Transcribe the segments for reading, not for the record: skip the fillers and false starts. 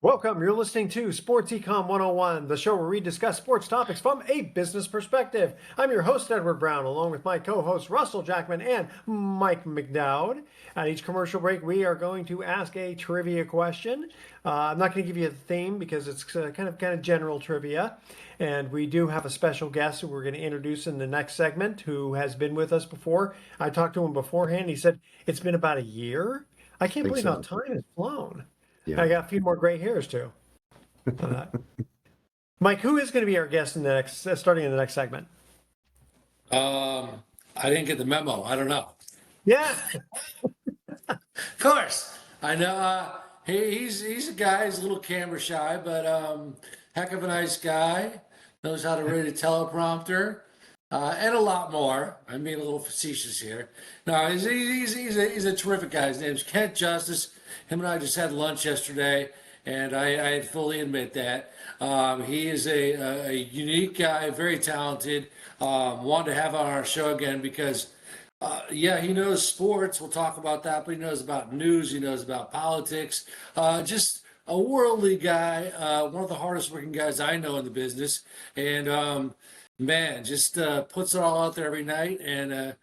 Welcome. You're listening to Sports Econ 101, the show where we discuss sports topics from a business perspective. I'm your host, Edward Brown, along with my co-hosts, Russell Jackman and Mike McDowd. At each commercial break, we are going to ask a trivia question. I'm not going to give you a theme because it's kind of general trivia. And we do have a special guest who we're going to introduce in the next segment who has been with us before. I talked to him beforehand. He said it's been about a year. I can't believe how time has flown. Yeah. I got a few more gray hairs too. Mike, who is going to be our guest in the next, starting in the next segment? I didn't get the memo. I don't know. Yeah, Of course, I know. He's a guy. He's a little camera shy, but heck of a nice guy. Knows how to read a teleprompter, and a lot more. I'm being a little facetious here. No, he's a terrific guy. His name's Kent Justice. Him and I just had lunch yesterday, and I fully admit that. He is a unique guy, very talented. Wanted to have him on our show again because, he knows sports. We'll talk about that, but he knows about news. He knows about politics. Just a worldly guy, one of the hardest working guys I know in the business. And, just puts it all out there every night. And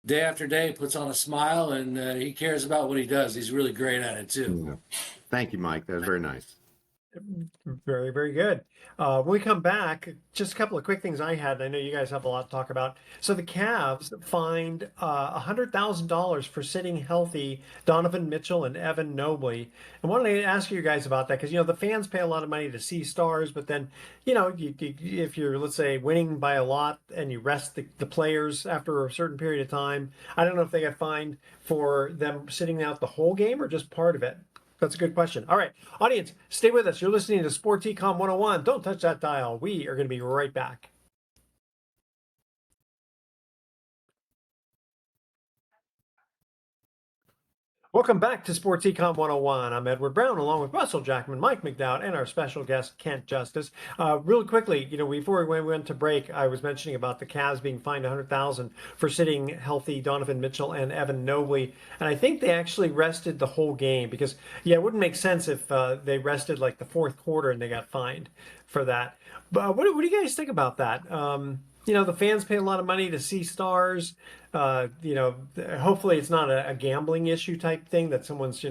day after day puts on a smile, and he cares about what he does. He's really great at it too. Yeah. Thank you, Mike. That was very nice. very, very good. When we come back, just a couple of quick things I had. I know you guys have a lot to talk about. So the Cavs fined $100,000 for sitting healthy Donovan Mitchell and Evan Mobley. And wanted to ask you guys about that because, the fans pay a lot of money to see stars, but then, if you're, let's say, winning by a lot and you rest the players after a certain period of time, I don't know if they got fined for them sitting out the whole game or just part of it. That's a good question. All right, audience, stay with us. You're listening to Sports Econ 101. Don't touch that dial. We are going to be right back. Welcome back to Sports Econ 101. I'm Edward Brown, along with Russell Jackman, Mike McDowd, and our special guest, Kent Justice. Really quickly, before we went to break, I was mentioning about the Cavs being fined $100,000 for sitting healthy Donovan Mitchell and Evan Mobley. And I think they actually rested the whole game because, it wouldn't make sense if they rested like the fourth quarter and they got fined for that. But what do you guys think about that? The fans pay a lot of money to see stars. Hopefully it's not a gambling issue type thing that someone's,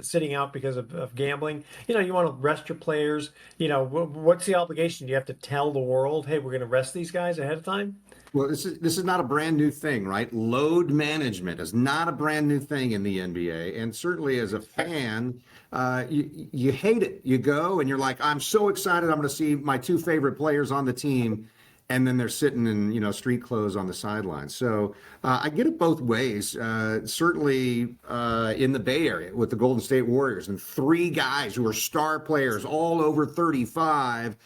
sitting out because of gambling. You want to rest your players. What's the obligation? Do you have to tell the world, hey, we're going to rest these guys ahead of time? Well, this is not a brand new thing, right? Load management is not a brand new thing in the NBA. And certainly as a fan, you hate it. You go and you're like, I'm so excited. I'm going to see my two favorite players on the team. And then they're sitting in, street clothes on the sidelines. So I get it both ways. Certainly in the Bay Area with the Golden State Warriors and three guys who are star players, all over 35,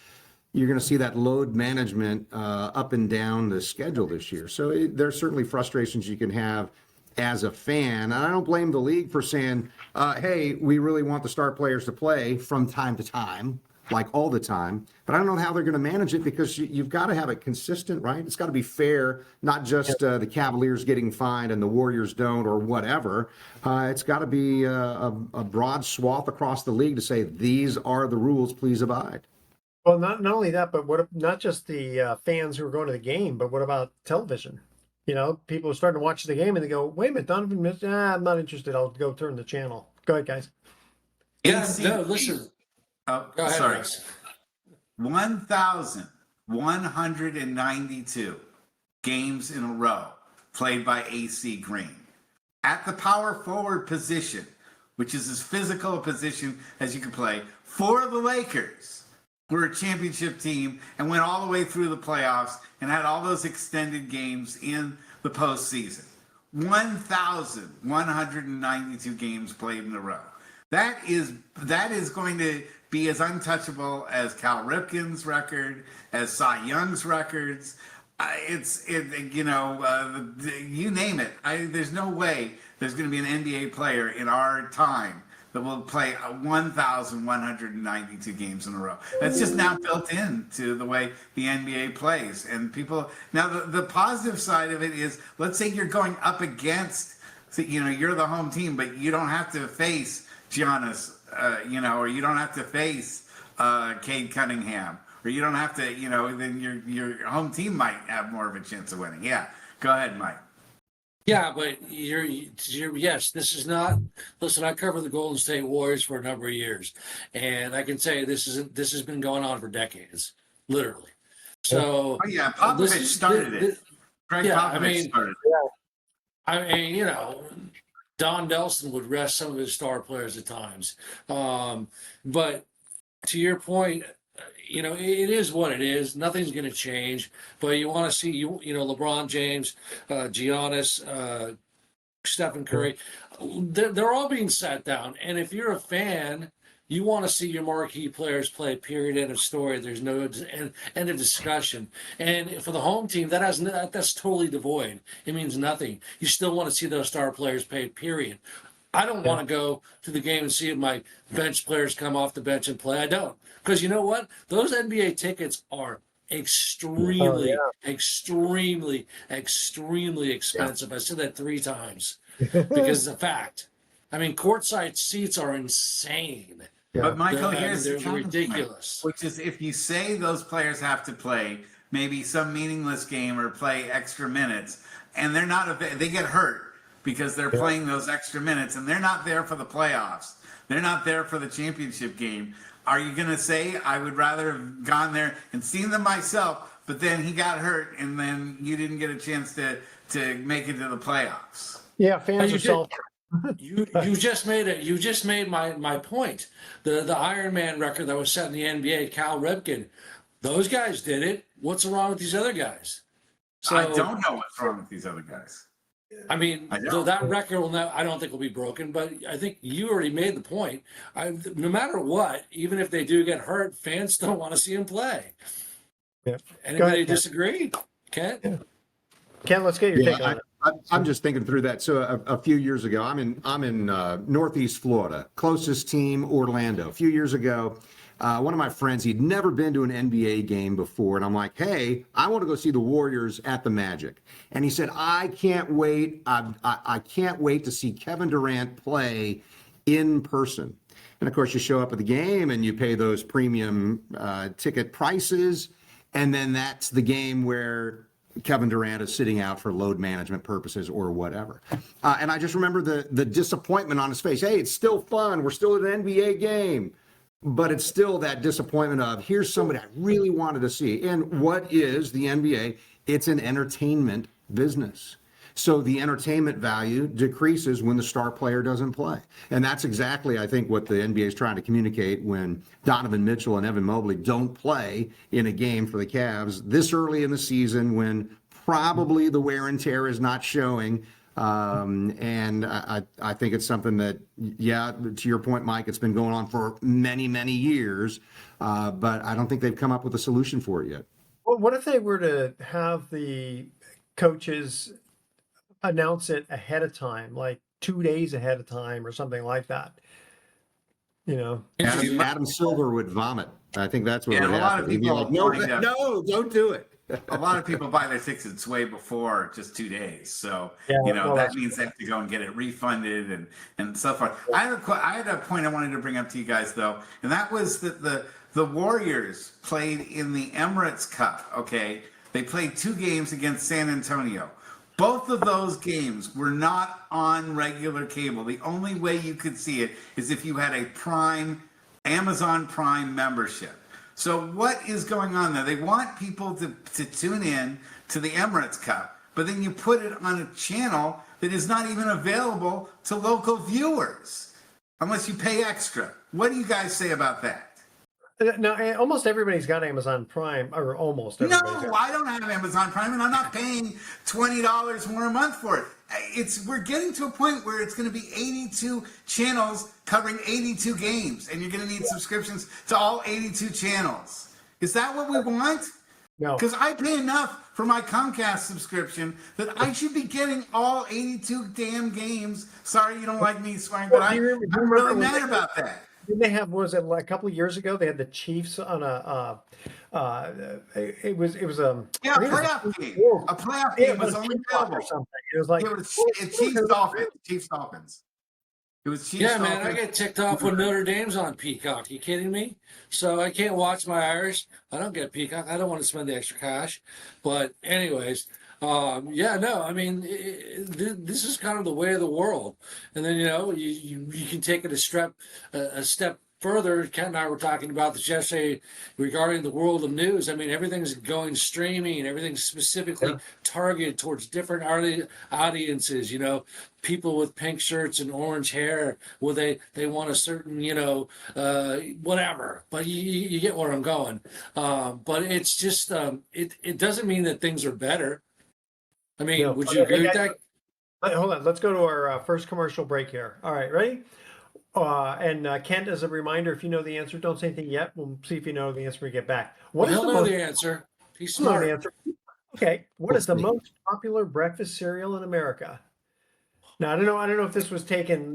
you're going to see that load management up and down the schedule this year. So there's certainly frustrations you can have as a fan. And I don't blame the league for saying, hey, we really want the star players to play from time to time, like all the time, but I don't know how they're going to manage it because you've got to have it consistent, right? It's got to be fair, not just the Cavaliers getting fined and the Warriors don't or whatever. It's got to be a broad swath across the league to say, these are the rules, please abide. Well, not only that, but not just the fans who are going to the game, but what about television? People are starting to watch the game and they go, wait a minute, Donovan Mitchell, I'm not interested. I'll go turn the channel. Go ahead, guys. Yeah, no, listen. Oh, Go ahead, sorry. Russ. 1,192 games in a row played by AC Green. At the power forward position, which is as physical a position as you can play, for the Lakers, who are a championship team and went all the way through the playoffs and had all those extended games in the postseason. 1,192 games played in a row. That is going to be as untouchable as Cal Ripken's record, as Cy Young's records. You name it. There's no way there's going to be an NBA player in our time that will play 1,192 games in a row. That's just now built into the way the NBA plays. And people now the positive side of it is, let's say you're going up against, you're the home team, but you don't have to face Giannis or you don't have to face Cade Cunningham, or you don't have to, then your home team might have more of a chance of winning. Yeah, go ahead, Mike. Yeah, but yes, this is not. Listen, I covered the Golden State Warriors for a number of years, and I can tell you this has been going on for decades, literally. So, Oh yeah, Popovich started it. Greg yeah, Popovich started it. I mean, Don Nelson would rest some of his star players at times, but to your point, it is what it is. Nothing's going to change. But you want to see LeBron James, Giannis, Stephen Curry, they're all being sat down. And if you're a fan, you want to see your marquee players play. Period. End of story. There's no end of discussion. And for the home team, that's totally devoid. It means nothing. You still want to see those star players play. Period. I don't want to go to the game and see if my bench players come off the bench and play. I don't. Because you know what? Those NBA tickets are extremely expensive. I said that 3 times because it's a fact. I mean, courtside seats are insane. But Michael, here's the ridiculous. Which is if you say those players have to play maybe some meaningless game or play extra minutes, and they're not, they get hurt because they're playing those extra minutes and they're not there for the playoffs. They're not there for the championship game. Are you going to say, I would rather have gone there and seen them myself, but then he got hurt and then you didn't get a chance to make it to the playoffs? Yeah, fans are salty. You just made my point. The Iron Man record that was set in the NBA, Cal Ripken, those guys did it. What's wrong with these other guys? So, I don't know what's wrong with these other guys. I mean, that record I don't think will be broken, but I think you already made the point. No matter what, even if they do get hurt, fans don't want to see them play. Yeah. Anybody disagree? Kent? Yeah. Ken, let's get your take on it. I'm just thinking through that. So a few years ago, I'm in Northeast Florida, closest team Orlando. A few years ago, one of my friends, he'd never been to an NBA game before, and I'm like, hey, I want to go see the Warriors at the Magic. And he said, I can't wait. I can't wait to see Kevin Durant play in person. And of course, you show up at the game and you pay those premium ticket prices, and then that's the game where Kevin Durant is sitting out for load management purposes or whatever. And I just remember the disappointment on his face. Hey, it's still fun. We're still at an NBA game. But it's still that disappointment of, here's somebody I really wanted to see. And what is the NBA? It's an entertainment business. So the entertainment value decreases when the star player doesn't play. And that's exactly, I think, what the NBA is trying to communicate when Donovan Mitchell and Evan Mobley don't play in a game for the Cavs this early in the season when probably the wear and tear is not showing. And I think it's something that, to your point, Mike, it's been going on for many, many years, but I don't think they've come up with a solution for it yet. Well, what if they were to have the coaches announce it ahead of time, like 2 days ahead of time or something like that? Adam Silver would vomit. I think that's what would happen. A lot of people like, no, don't do it. A lot of people buy their tickets way before just 2 days. So, that means they have to go and get it refunded and so forth. I had a point I wanted to bring up to you guys, though, and that was that the Warriors played in the Emirates Cup, okay? They played 2 games against San Antonio. Both of those games were not on regular cable. The only way you could see it is if you had a Amazon Prime membership. So what is going on there? They want people to tune in to the Emirates Cup, but then you put it on a channel that is not even available to local viewers unless you pay extra. What do you guys say about that? Now, almost everybody's got Amazon Prime, or almost everybody. No, I don't have Amazon Prime, and I'm not paying $20 more a month for it. We're getting to a point where it's going to be 82 channels covering 82 games, and you're going to need subscriptions to all 82 channels. Is that what we want? No. Because I pay enough for my Comcast subscription that I should be getting all 82 damn games. Sorry you don't like me swearing, but I'm really mad about that. Didn't they have, was it like a couple of years ago? They had the Chiefs on it was playoff game. A playoff game was only available. Or something. It was like Chiefs Dolphins. It was Chiefs. Yeah, man, I Dolphins. get ticked off when Notre Dame's on Peacock. You kidding me? So I can't watch my Irish. I don't get Peacock. I don't want to spend the extra cash. But anyways, yeah, no, I mean, this is kind of the way of the world. And then you can take it a step further. Ken and I were talking about this yesterday regarding the world of news. I mean, everything's going streaming. Everything's specifically targeted towards different audiences. People with pink shirts and orange hair. Well, they want a certain whatever. But you get where I'm going. But it's just it doesn't mean that things are better. I mean, No. would you agree with that? Hold on. Let's go to our first commercial break here. All right, ready? And Kent, as a reminder, if you know the answer, don't say anything yet. We'll see if you know the answer when we get back. What is He'll the know most? the answer. He's Know the smart. answer. Okay. What is the most popular breakfast cereal in America? Now, I don't know if this was taken,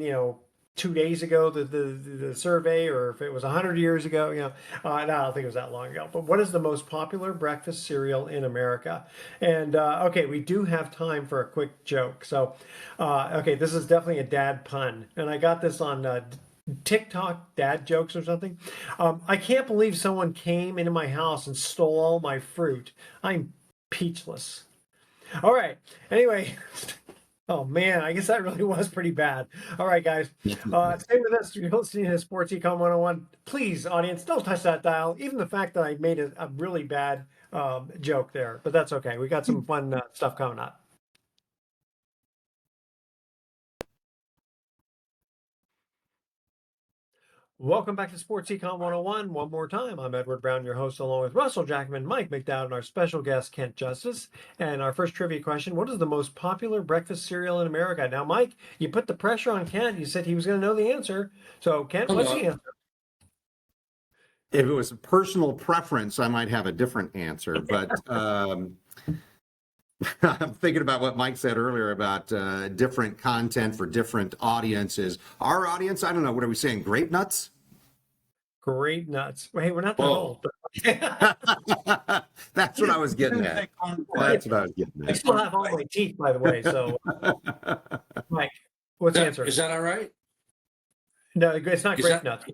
2 days ago, the survey, or if it was 100 years ago. No, I don't think it was that long ago. But what is the most popular breakfast cereal in America? And okay, we do have time for a quick joke. So, okay, this is definitely a dad pun, and I got this on TikTok, dad jokes or something. I can't believe someone came into my house and stole all my fruit. I'm peachless. All right. Anyway. Oh man, I guess that really was pretty bad. All right, guys, stay with us. You're listening to Sports Econ 101. Please, audience, don't touch that dial. Even the fact that I made a really bad joke there, but that's okay. We got some fun stuff coming up. Welcome back to Sports Econ 101. One more time, I'm Edward Brown, your host, along with Russell Jackman, Mike McDowd, and our special guest, Kent Justice. And our first trivia question, what is the most popular breakfast cereal in America? Now, Mike, you put the pressure on Kent. You said he was going to know the answer. So, Kent, what's the answer? If it was a personal preference, I might have a different answer, but I'm thinking about what Mike said earlier about different content for different audiences. Our audience, I don't know, what are we saying? Grape nuts? Grape nuts. Hey, we're not that Whoa. old. That's what I was getting at. That's what I was getting I at. still have all my teeth, by the way. So, Mike, what's the answer? Is that all right? No, it's not Is grape that- nuts.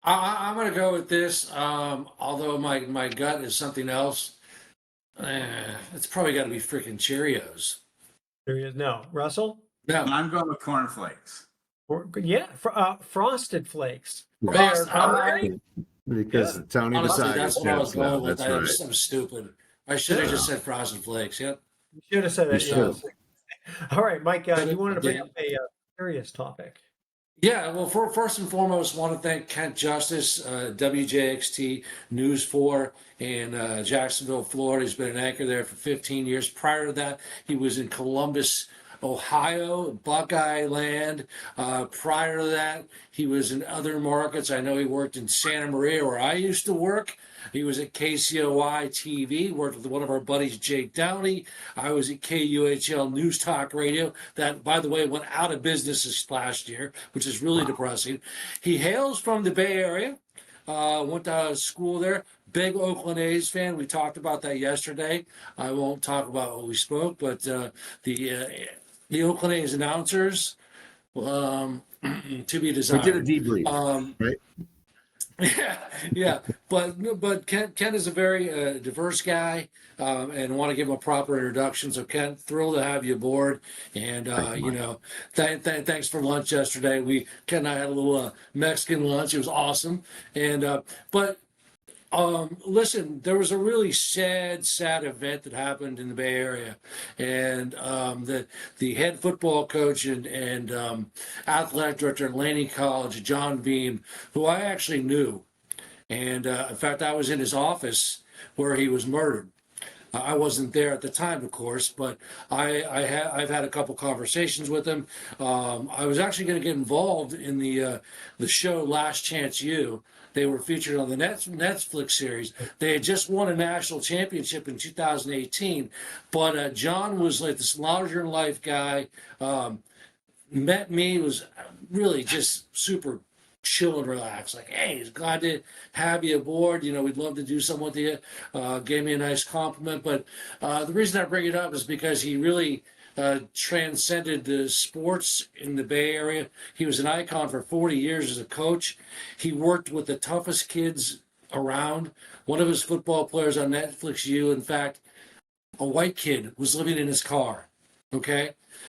I'm going to go with this. Although my gut is something else. It's probably got to be freaking Cheerios. There he is. No, Russell. No, I'm going with cornflakes. Yeah, Frosted Flakes. Frost- They're- okay. Because Tony Honestly, decided. that's what I was going with. That's I'm right. stupid. I should have just said Frosted Flakes. Yep. You should have said it. You Yeah. should. All right, Mike, you wanted to bring Yeah. up a serious topic. Yeah, well, first and foremost, want to thank Kent Justice, WJXT News 4 in Jacksonville, Florida. He's been an anchor there for 15 years. Prior to that, he was in Columbus, Ohio, Buckeye Land. Prior to that, he was in other markets. I know he worked in Santa Maria, where I used to work. He was at KCOI TV, worked with one of our buddies, Jake Downey. I was at KUHL News Talk Radio, that, by the way, went out of business this last year, which is really depressing. He hails from the Bay Area, went to school there. Big Oakland A's fan. We talked about that yesterday. I won't talk about what we spoke, but the Oakland A's announcers, to be We desired. did a debrief, right? Yeah. But Kent is a very diverse guy, and want to give him a proper introduction. So Kent, thrilled to have you aboard, and thanks for lunch yesterday. Ken and I had a little Mexican lunch. It was awesome, and listen, there was a really sad event that happened in the Bay Area, and the head football coach and athletic director at Laney College, John Beam, who I actually knew, and in fact, I was in his office where he was murdered. I wasn't there at the time, of course, but I've had a couple conversations with him. I was actually going to get involved in the show Last Chance U. They were featured on the Netflix series. They had just won a national championship in 2018, but John was like this larger-than-life guy. Met me, was really just super chill and relaxed. Like, hey, he's glad to have you aboard. We'd love to do something with you. Gave me a nice compliment. But the reason I bring it up is because he really transcended the sports in the Bay Area. He was an icon for 40 years as a coach. He worked with the toughest kids around. One of his football players on Netflix U, in fact, a white kid was living in his car. Okay.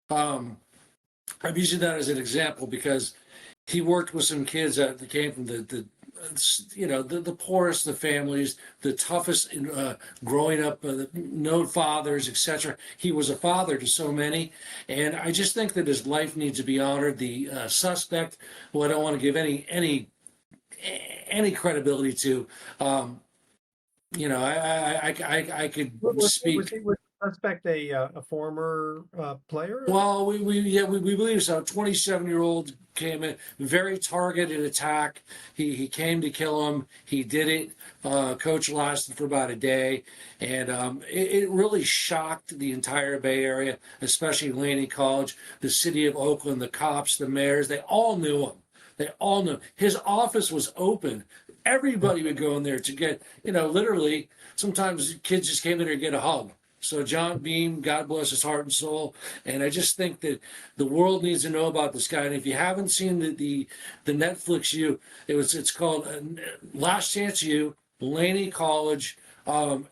I'm using that as an example because he worked with some kids that came from the poorest of families, the toughest growing up, no fathers, etc. He was a father to so many, and I just think that his life needs to be honored. The suspect, who I don't want to give any credibility to, I could speak. Was the suspect a former player? Well, we believe so. 27-year-old came in, very targeted attack. He came to kill him. He did it. Coach lasted for about a day, and it really shocked the entire Bay Area, especially Laney College, the city of Oakland, the cops, the mayors. They all knew him. They all knew. His office was open. Everybody would go in there to get, literally, sometimes kids just came in there to get a hug. So John Beam, God bless his heart and soul. And I just think that the world needs to know about this guy. And if you haven't seen the Netflix it's called Last Chance U, Laney College. And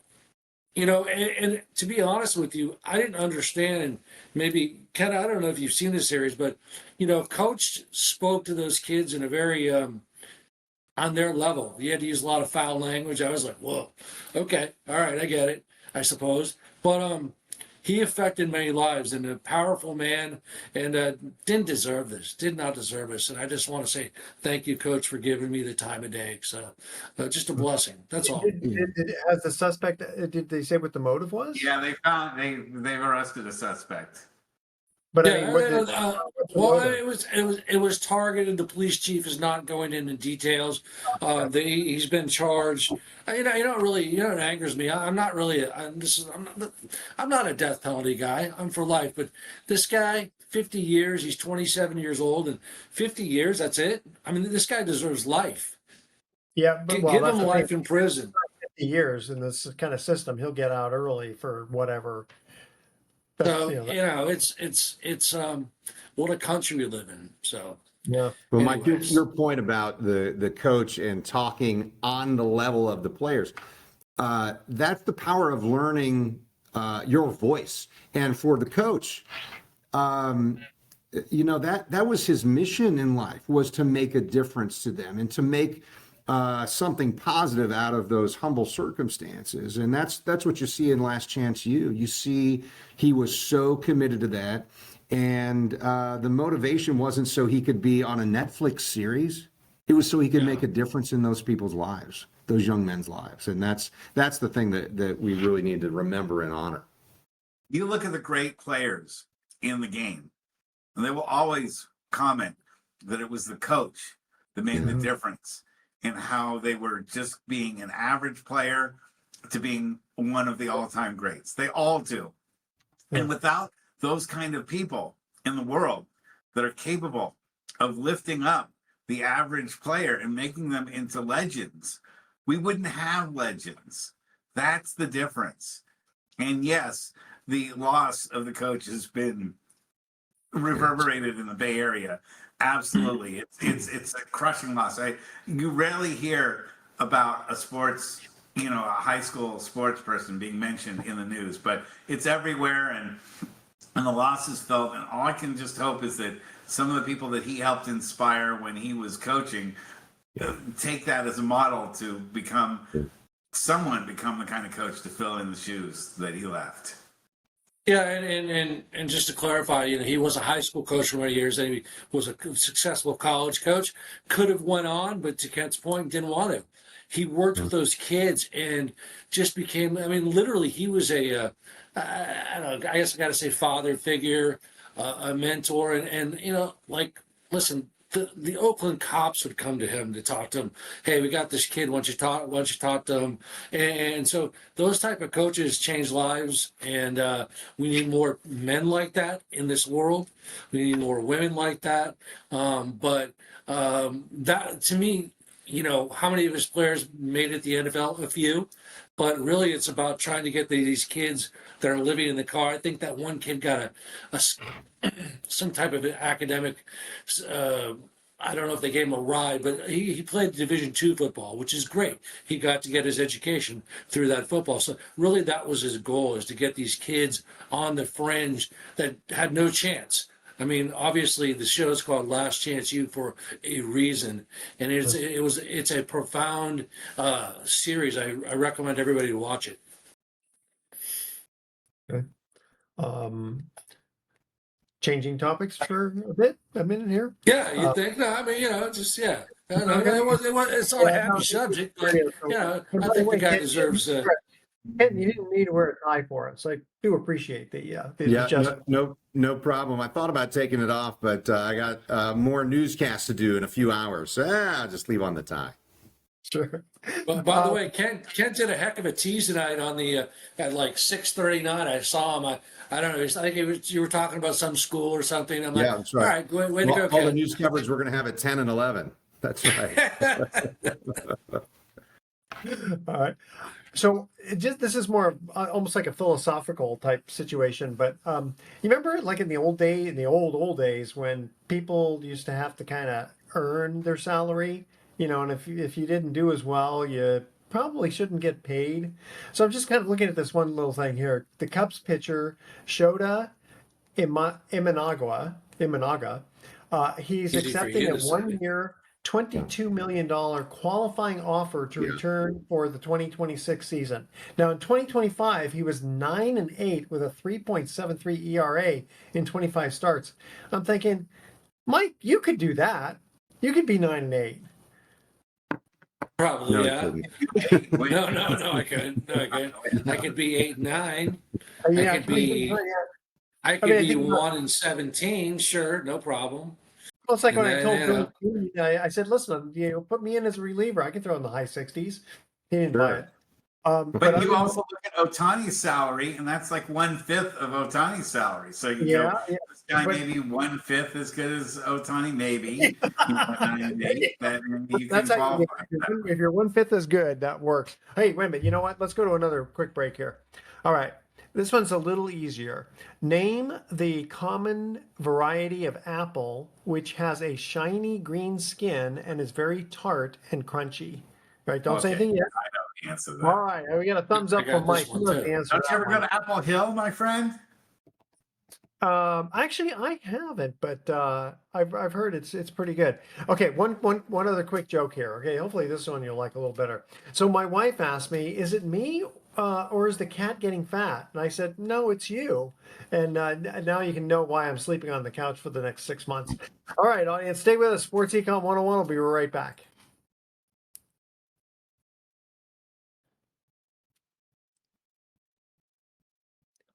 to be honest with you, I didn't understand. And maybe, Ken, I don't know if you've seen this series, but, Coach spoke to those kids in a very, on their level. He had to use a lot of foul language. I was like, whoa, okay, all right, I get it, I suppose. But he affected many lives, and a powerful man, and did not deserve this. And I just want to say thank you, Coach, for giving me the time of day. So just a blessing. That's all. Has the suspect, did they say what the motive was? Yeah, they've arrested a suspect. But Well, it was targeted. The police chief is not going into details. He's been charged. You know it angers me. I'm not really. I'm not a death penalty guy. I'm for life. But this guy, 50 years. He's 27 years old, and 50 years. That's it. I mean, this guy deserves life. Yeah, but Give him life in prison. 50 years in this kind of system, he'll get out early for whatever. So it's what a country we live in. So yeah. Well, Mike, anyways. your point about the coach and talking on the level of the players, that's the power of learning your voice. And for the coach, that was his mission in life, was to make a difference to them and to make something positive out of those humble circumstances. And that's what you see in Last Chance U. You see he was so committed to that. And the motivation wasn't so he could be on a Netflix series. It was so he could make a difference in those people's lives, those young men's lives. And that's the thing that we really need to remember and honor. You look at the great players in the game, and they will always comment that it was the coach that made the difference in how they were just being an average player to being one of the all-time greats. They all do. Yeah. And without those kind of people in the world that are capable of lifting up the average player and making them into legends, we wouldn't have legends. That's the difference. And yes, the loss of the coach has been reverberated in the Bay Area. Absolutely. It's a crushing loss. You rarely hear about a sports, a high school sports person being mentioned in the news, but it's everywhere, and the loss is felt. And all I can just hope is that some of the people that he helped inspire when he was coaching take that as a model to become the kind of coach to fill in the shoes that he left. Yeah, and just to clarify, he was a high school coach for many years, and he was a successful college coach. Could have went on, but to Kent's point, didn't want to. He worked with those kids and just became, literally, he was I guess I got to say father figure, a mentor, and listen, the Oakland cops would come to him to talk to him. Hey, we got this kid. Why don't you talk to him? And so those type of coaches change lives, and we need more men like that in this world. We need more women like that. But that, to me, how many of his players made it the NFL? A few, but really it's about trying to get these kids that are living in the car. I think that one kid got some type of academic. Uh, I don't know if they gave him a ride, but he played Division II football, which is great. He got to get his education through that football. So really, that was his goal: is to get these kids on the fringe that had no chance. I mean, obviously, the show is called Last Chance U for a reason, and it's a profound series. I recommend everybody to watch it. Okay. Changing topics for a minute here. Yeah, you Uh, think? No, I mean, just yeah. No, Okay. it's not a Yeah, happy no, subject, but radio, so- and I by the think the way, guy Ken, deserves. Ken, you didn't need to wear a tie for us. I do appreciate the Yeah, just. no problem. I thought about taking it off, but I got more newscasts to do in a few hours. So I'll just leave on the tie. Sure. But by the way, Ken did a heck of a tease tonight on the at like 6:39. I saw him. I don't know. I think you were talking about some school or something. I'm like, Yeah, that's all right. right, way to Well, go, all the Ken. news coverage we're going to have at 10 and 11. That's right. All right. So this is more almost like a philosophical type situation, but you remember like in the old old days when people used to have to kind of earn their salary, and if you didn't do as well, you probably shouldn't get paid. So I'm just kind of looking at this one little thing here. The Cubs pitcher Shota Imanaga, he's Easy for accepting you a to say. 1-year, $22 million qualifying offer to return for the 2026 season. Now, in 2025, he was 9-8 with a 3.73 ERA in 25 starts. I'm thinking, Mike, you could do that. You could be 9-8. Probably, No, yeah. it No, I couldn't. No, I couldn't. I could be 8-9. Yeah, I could be. I I could mean, I be think about- 1-17. Sure, no problem. well, it's like And when I then, told Billy Coon, I said, listen, put me in as a reliever. I can throw in the high 60s. He didn't buy Sure. it. But you also look at Otani's salary, and that's like 1/5 of Otani's salary. So you go, this guy but- maybe 1/5 as good as Otani, maybe. That maybe you can That's how qualify. if you're 1/5 as good, that works. Hey, wait a minute. You know what? Let's go to another quick break here. All right. This one's a little easier. Name the common variety of apple which has a shiny green skin and is very tart and crunchy. Right? Don't say Okay. anything yet. I know the answer to that. All right. We got a thumbs I up got from this Mike. one He knows too. the answer Don't to you that ever go one. to Apple Hill, my friend? Actually, I haven't, but I've heard it's pretty good. Okay, one other quick joke here. Okay, hopefully this one you'll like a little better. So my wife asked me, "Is it me or is the cat getting fat?" And I said, "No, it's you." And now you can know why I'm sleeping on the couch for the next 6 months. All right, audience, stay with us. Sports Econ 101. We'll be right back.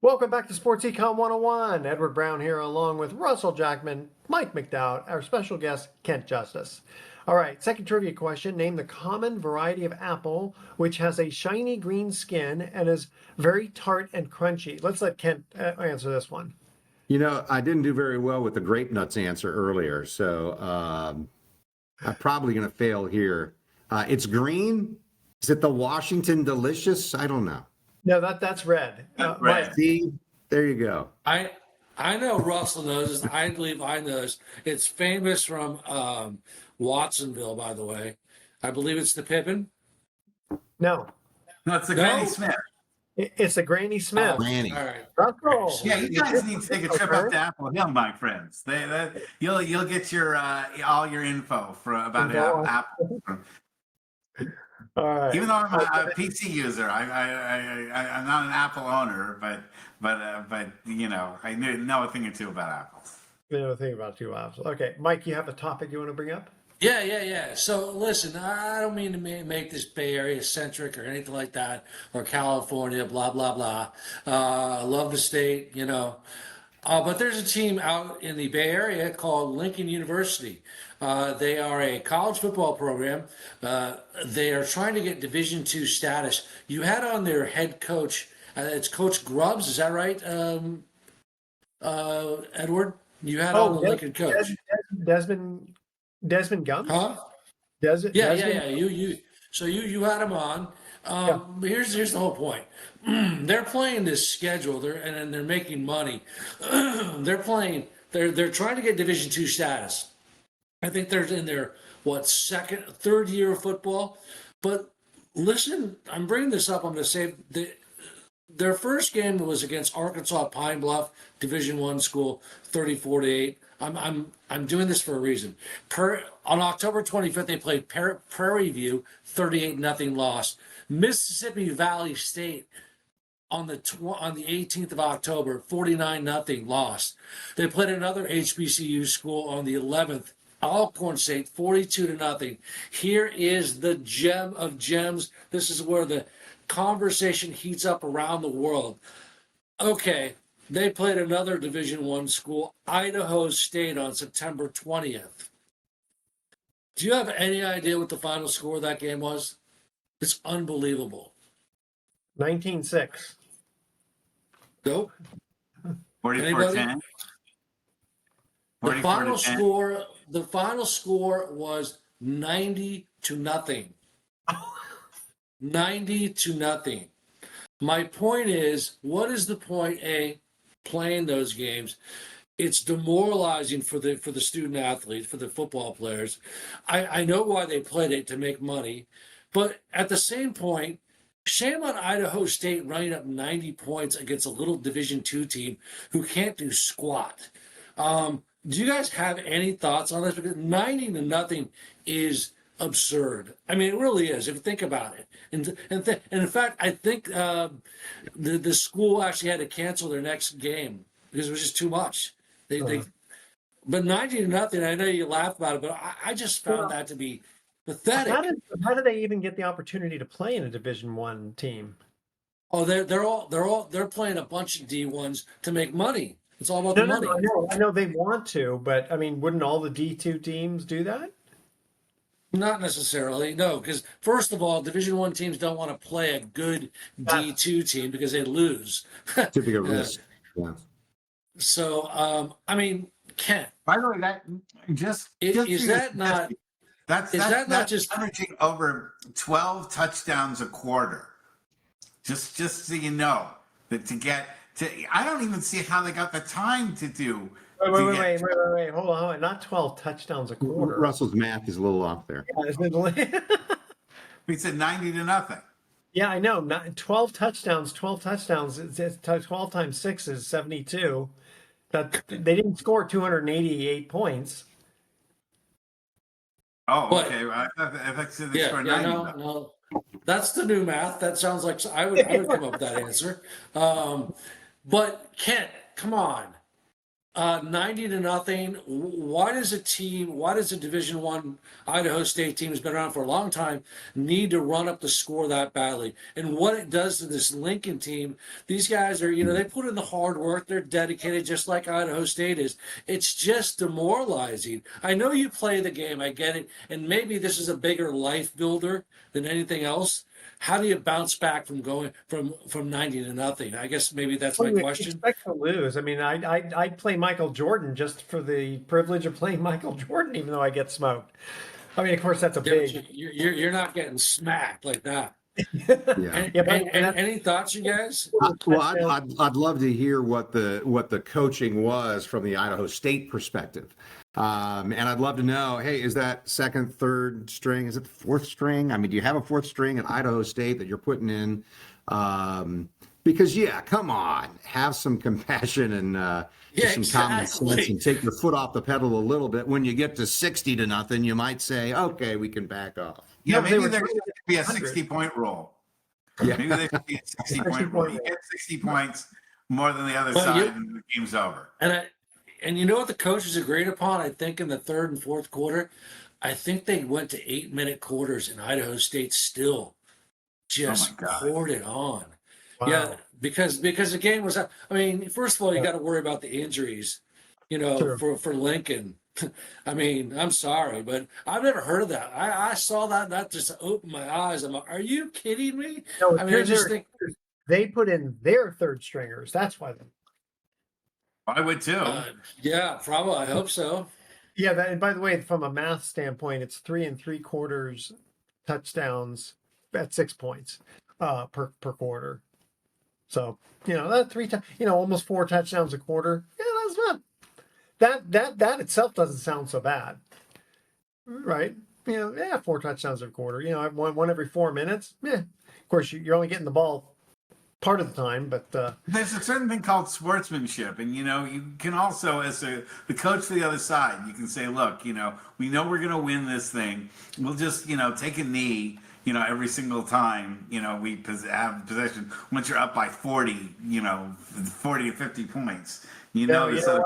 Welcome back to Sports Econ 101. Edward Brown here, along with Russell Jackman, Mike McDowd, our special guest, Kent Justice. All right, second trivia question. Name the common variety of apple which has a shiny green skin and is very tart and crunchy. Let's let Kent answer this one. I didn't do very well with the grape nuts answer earlier, so I'm probably going to fail here. It's green. Is it the Washington Delicious? I don't know. No, that's red. Red. Mike. See, there you go. I know Russell knows this. I believe I know this. It's famous from Watsonville, by the way. I believe it's the Pippin. No, No, it's the No? Granny Smith. it's a Granny Smith. Granny. All right. Russell. Yeah, you guys need to take a trip up to Apple Hill, my friends. You'll get your all your info about Apple. All right. Even though I'm a PC user, I'm not an Apple owner, but I know a thing or two about apples. Think about 2 apples. Okay, Mike, you have a topic you want to bring up? Yeah. So listen, I don't mean to make this Bay Area centric or anything like that, or California, blah blah blah. I love the state, but there's a team out in the Bay Area called Lincoln University. They are a college football program. They are trying to get Division II status. You had on their head coach. It's Coach Grubbs. Is that right, Edward? You had on the Lincoln coach. Desmond Gums? Huh? Does it? Yeah, Does yeah, it? yeah. So you had them on. Yeah. Here's the whole point. They're playing this schedule. They're making money. they're playing. They're trying to get Division II status. I think they're in their second, third year of football. But listen, I'm bringing this up. I'm going to say their first game was against Arkansas Pine Bluff Division I school, 34-8. I'm doing this for a reason. On October 25th, they played Prairie View, 38-0 loss. Mississippi Valley State on the 18th of October, 49-0 loss. They played another HBCU school on the 11th, Alcorn State, 42-0. Here is the gem of gems. This is where the conversation heats up around the world. Okay, they played another Division I school, Idaho State, on September 20th. Do you have any idea what the final score of that game was? It's unbelievable. 19-6. Nope. 44-10. The 44 final to 10. score. The final score was 90-0. 90-0. My point is, what is the point? Playing those games, it's demoralizing for the student athlete, for the football players. I know why they played it, to make money, but at the same point, shame on Idaho State running up 90 points against a little Division II team who can't do squat. Do you guys have any thoughts on this? Because 90-0 is absurd. I mean, it really is, if you think about it. And in fact, I think the school actually had to cancel their next game because it was just too much. But 90-0. I know you laugh about it, but I just found that to be pathetic. How did they even get the opportunity to play in a Division I team? Oh, they're playing a bunch of D1s to make money. It's all about the money. I know they want to, but I mean, wouldn't all the D2 teams do that? Not necessarily, no, because first of all, Division I teams don't want to play a good D2 team because they lose. Typical risk. Yeah. So, I mean, Kent, By the way, that just is that not that's just averaging over 12 touchdowns a quarter. Just so you know, that I don't even see how they got the time to do. Wait. Hold on. Not 12 touchdowns a quarter. Russell's math is a little off there. We said 90-0. Yeah, I know. 12 touchdowns. 12 touchdowns. It's 12 times 6 is 72. That they didn't score 288 points. Oh, okay. Well, I thought they scored 90. No. That's the new math. That sounds like I would come up with that answer. But Kent, come on. 90-0. Why does a Division I Idaho State team who's been around for a long time need to run up the score that badly? And what it does to this Lincoln team, these guys are, they put in the hard work, they're dedicated just like Idaho State is. It's just demoralizing. I know you play the game, I get it, and maybe this is a bigger life builder than anything else. How do you bounce back from going from 90-0? I guess maybe that's my question. Expect to lose. I mean, I'd play Michael Jordan just for the privilege of playing Michael Jordan, even though I get smoked. I mean, of course, that's a big. You're not getting smacked like that. Yeah. Any thoughts, you guys? Well, I'd love to hear what the coaching was from the Idaho State perspective. And I'd love to know, hey, is that second, third string? Is it the fourth string? I mean, do you have a fourth string at Idaho State that you're putting in? Because, come on, have some compassion and some common sense and take your foot off the pedal a little bit. When you get to 60-0, you might say, okay, we can back off. Yeah, maybe there should be a 60-point rule. Yeah. Maybe there should be a 60-point rule. You get 60 points more than the other side, and the game's over. And you know what the coaches agreed upon? I think in the third and fourth quarter, I think they went to 8-minute quarters, and Idaho State still just poured it on. Wow. Yeah, because the game was. I mean, first of all, you got to worry about the injuries, for Lincoln. I mean, I'm sorry, but I've never heard of that. I saw that just opened my eyes. I'm like, are you kidding me? No, I mean, I just think they put in their third stringers. That's why. I would too. yeah, probably. I hope so. Yeah, that, and by the way, from a math standpoint, it's 3 3/4 touchdowns at 6 points per quarter. So, that almost 4 touchdowns a quarter. Yeah, that's not that itself doesn't sound so bad, right? Yeah, 4 touchdowns a quarter. One every 4 minutes. Yeah, of course you're only getting the ball part of the time, but There's a certain thing called sportsmanship, and you can also, as the coach for the other side, you can say, look, we know we're going to win this thing. We'll just take a knee, every single time we have possession. Once you're up by 40, 40 to 50 points, no, this other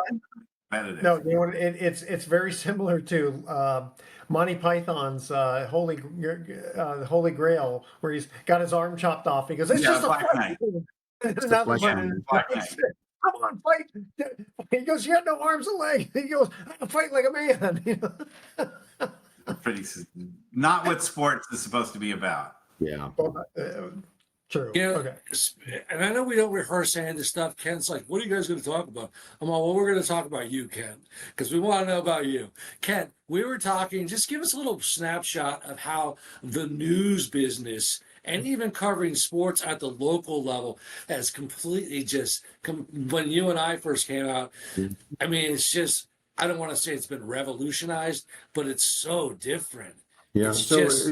competitive. no, it's very similar to Monty Python's Holy Grail, where he's got his arm chopped off. He goes, "It's just a Black fight." Knight. And It's the another flesh one, wound. Black Knight. come on, fight. He goes, "You got no arms and legs." He goes, "I can fight like a man." Pretty, not what sports is supposed to be about. Yeah. True. You know, Okay. and I know we don't rehearse any of this stuff. Ken's like, "What are you guys going to talk about?" I'm like, "Well, we're going to talk about you, Ken, because we want to know about you." Ken, we were talking. Just give us a little snapshot of how the news business and even covering sports at the local level has completely when you and I first came out. I mean, it's just, I don't want to say it's been revolutionized, but it's so different. Yeah. It's So just,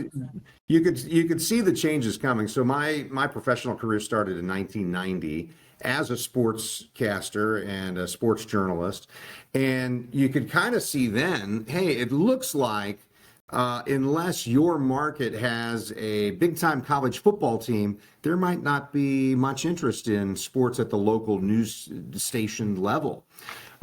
you could see the changes coming. So my professional career started in 1990 as a sportscaster and a sports journalist, and you could kind of see then, hey, it looks like unless your market has a big time college football team, there might not be much interest in sports at the local news station level.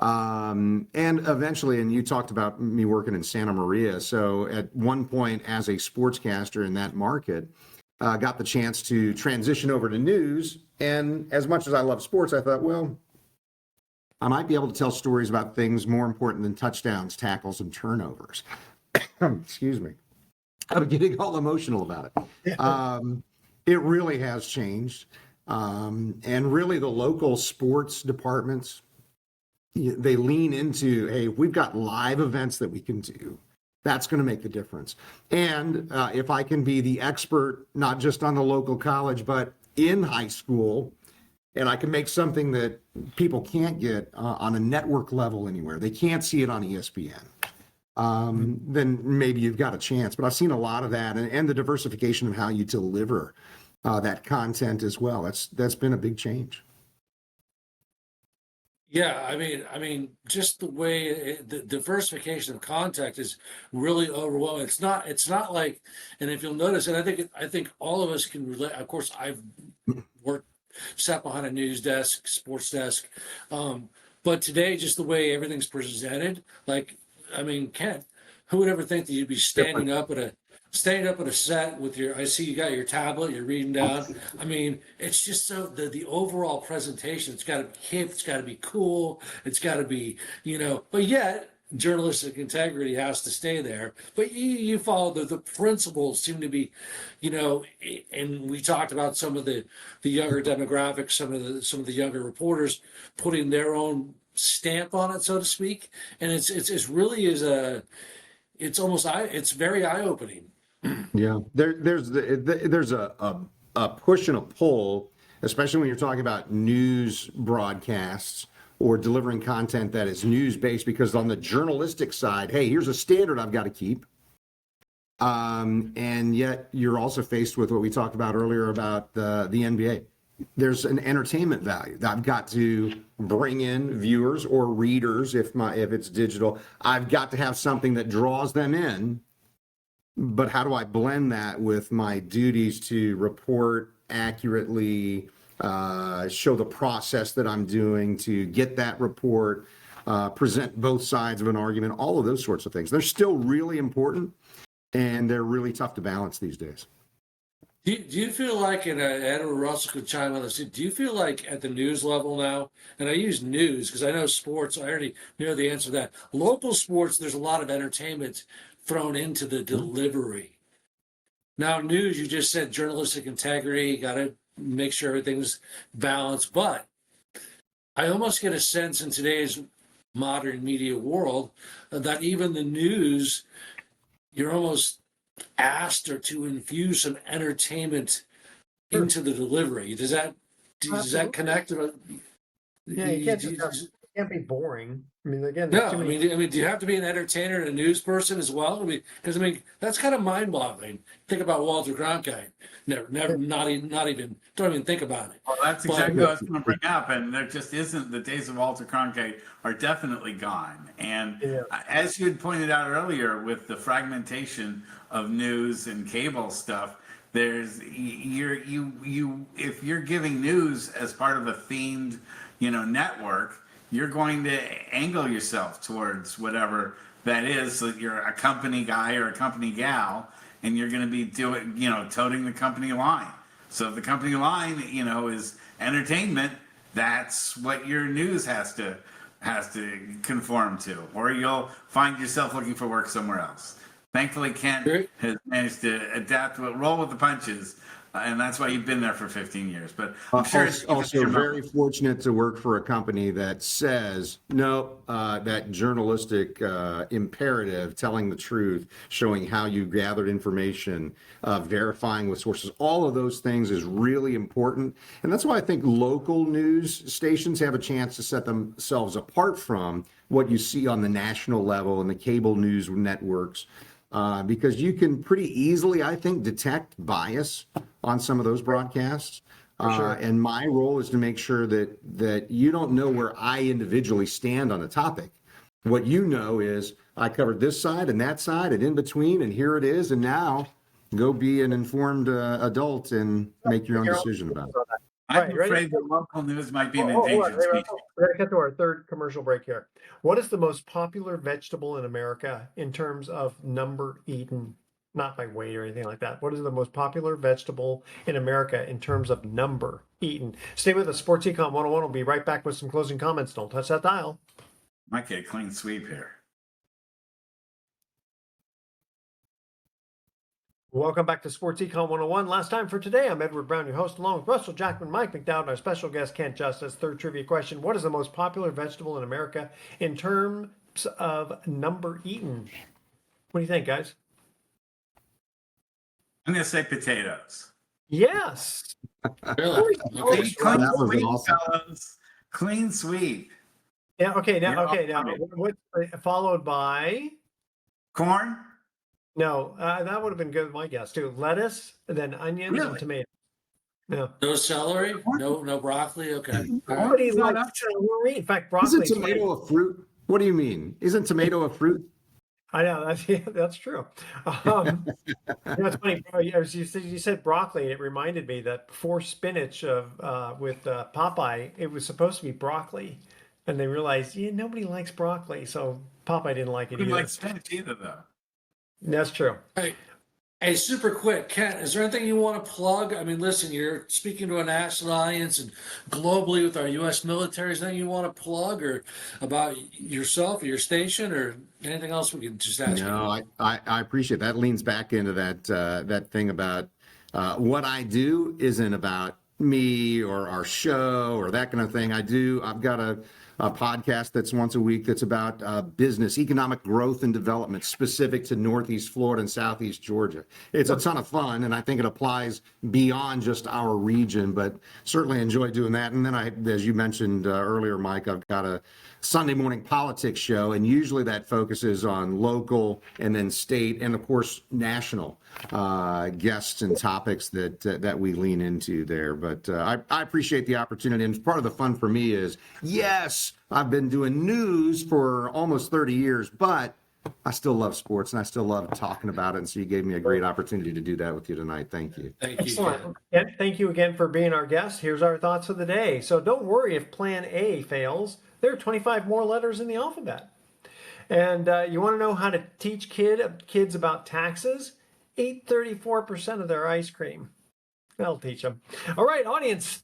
And eventually, and you talked about me working in Santa Maria. So at one point, as a sportscaster in that market, got the chance to transition over to news. And as much as I love sports, I thought, well, I might be able to tell stories about things more important than touchdowns, tackles, and turnovers. Excuse me. I'm getting all emotional about it. It really has changed. And really, the local sports departments, they lean into, hey, we've got live events that we can do. That's going to make the difference. And if I can be the expert, not just on the local college, but in high school, and I can make something that people can't get on a network level anywhere, they can't see it on ESPN, then maybe you've got a chance. But I've seen a lot of that, and the diversification of how you deliver that content as well. That's been a big change. yeah, I mean, just the way the diversification of contact is really overwhelming. It's not like, and if you'll notice, and I think all of us can relate. Of course, I've worked, sat behind a news desk, sports desk, but today, just the way everything's presented, like, I mean, Ken, who would ever think that you'd be standing up at a set with I see you got your tablet, you're reading down. I mean, it's just so the overall presentation, it's got to be hip, it's got to be cool, it's got to be, but yet journalistic integrity has to stay there. But you follow the principles seem to be, and we talked about some of the younger demographics, some of the younger reporters putting their own stamp on it, so to speak. And it's really it's very eye opening. Yeah, there's a push and a pull, especially when you're talking about news broadcasts or delivering content that is news based, because on the journalistic side, hey, here's a standard I've got to keep. And yet you're also faced with what we talked about earlier about the NBA. There's an entertainment value that I've got to bring in viewers or readers if it's digital. I've got to have something that draws them in. But how do I blend that with my duties to report accurately, show the process that I'm doing to get that report, present both sides of an argument, all of those sorts of things. They're still really important, and they're really tough to balance these days. Do you feel like, and Edward Russell could chime on this, do you feel like at the news level now, and I use news because I know sports, I already know the answer to that. Local sports, there's a lot of entertainment thrown into the delivery. Now, news, you just said journalistic integrity, got to make sure everything's balanced. But I almost get a sense in today's modern media world that even the news, you're almost asked or to infuse some entertainment Sure. into the delivery. Does that Absolutely. connect? Yeah, you can't just have, it can't be boring. I mean, again, there's No, too many. I mean, do you have to be an entertainer and a news person as well? Because that's kind of mind-boggling. Think about Walter Cronkite. Never, don't even think about it. Well, that's But exactly what I was going to bring up, and there just isn't. The days of Walter Cronkite are definitely gone. And Yeah. as you had pointed out earlier, with the fragmentation of news and cable stuff, there's you if you're giving news as part of a themed, network, you're going to angle yourself towards whatever that is. So that you're a company guy or a company gal, and you're going to be doing, toting the company line. So if the company line, is entertainment, that's what your news has to conform to, or you'll find yourself looking for work somewhere else. Thankfully, Kent has managed to roll with the punches, and that's why you've been there for 15 years. But I'm sure it's Also very fortunate to work for a company that says no, that journalistic imperative, telling the truth, showing how you gathered information, verifying with sources, all of those things is really important. And that's why I think local news stations have a chance to set themselves apart from what you see on the national level and the cable news networks. Because you can pretty easily, I think, detect bias on some of those broadcasts. Sure. And my role is to make sure that you don't know where I individually stand on a topic. What you know is I covered this side and that side and in between, and here it is. And now go be an informed adult and make your own decision about it. I'm Right, afraid that local news might be an hold on. endangered species. We're going to cut to our third commercial break here. What is the most popular vegetable in America in terms of number eaten? Not by weight or anything like that. What is the most popular vegetable in America in terms of number eaten? Stay with us. Sports Econ 101 will be right back with some closing comments. Don't touch that dial. Might get a clean sweep here. Welcome back to Sports Econ 101. Last time for today, I'm Edward Brown, your host, along with Russell Jackman, Mike McDowd, and our special guest, Kent Justice. Third trivia question. What is the most popular vegetable in America in terms of number eaten? What do you think, guys? I'm going to say potatoes. Yes. really, okay. Clean That was sweep, awesome. fellas. Clean sweep. Yeah. Okay. You're Now. all Okay. Now. right. What followed by? Corn? No. That would have been good. My guess too. Lettuce, then onions and Really? tomatoes. No. No celery, no broccoli. Okay. All right. Nobody It's not likes up celery. In fact, broccoli. Isn't tomato a fruit? What do you mean? Isn't tomato a fruit? I know that's yeah, that's true. It's funny. As you said broccoli, and it reminded me that before spinach with Popeye, it was supposed to be broccoli, and they realized nobody likes broccoli, so Popeye didn't like it Wouldn't either. like spinach either, though. That's true. Hey, super quick, Kent, is there anything you want to plug? I mean, listen, you're speaking to a national audience and globally with our U.S. military. Is there anything you want to plug or about yourself or your station or anything else we can just ask you? No, I appreciate that. Leans back into that thing about what I do isn't about me or our show or that kind of thing. I've got a podcast that's once a week that's about business, economic growth and development specific to Northeast Florida and Southeast Georgia. It's a ton of fun, and I think it applies beyond just our region, but certainly enjoy doing that. And then as you mentioned earlier, Mike, I've got a Sunday morning politics show, and usually that focuses on local and then state and, of course, national guests and topics that we lean into there. But I appreciate the opportunity, and part of the fun for me is, yes, I've been doing news for almost 30 years, but I still love sports, and I still love talking about it, and so you gave me a great opportunity to do that with you tonight. Thank you. Thank you, Excellent. Kent. Kent, thank you again for being our guest. Here's our thoughts of the day. So don't worry if Plan A fails. There are 25 more letters in the alphabet. And you want to know how to teach kids about taxes? Eat 34% of their ice cream. That'll teach them. All right, audience,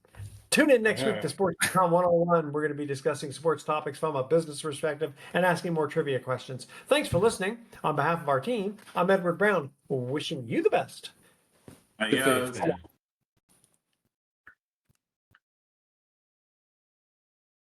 tune in next week to Sports Econ 101. We're going to be discussing sports topics from a business perspective and asking more trivia questions. Thanks for listening. On behalf of our team, I'm Edward Brown, wishing you the best. Adios.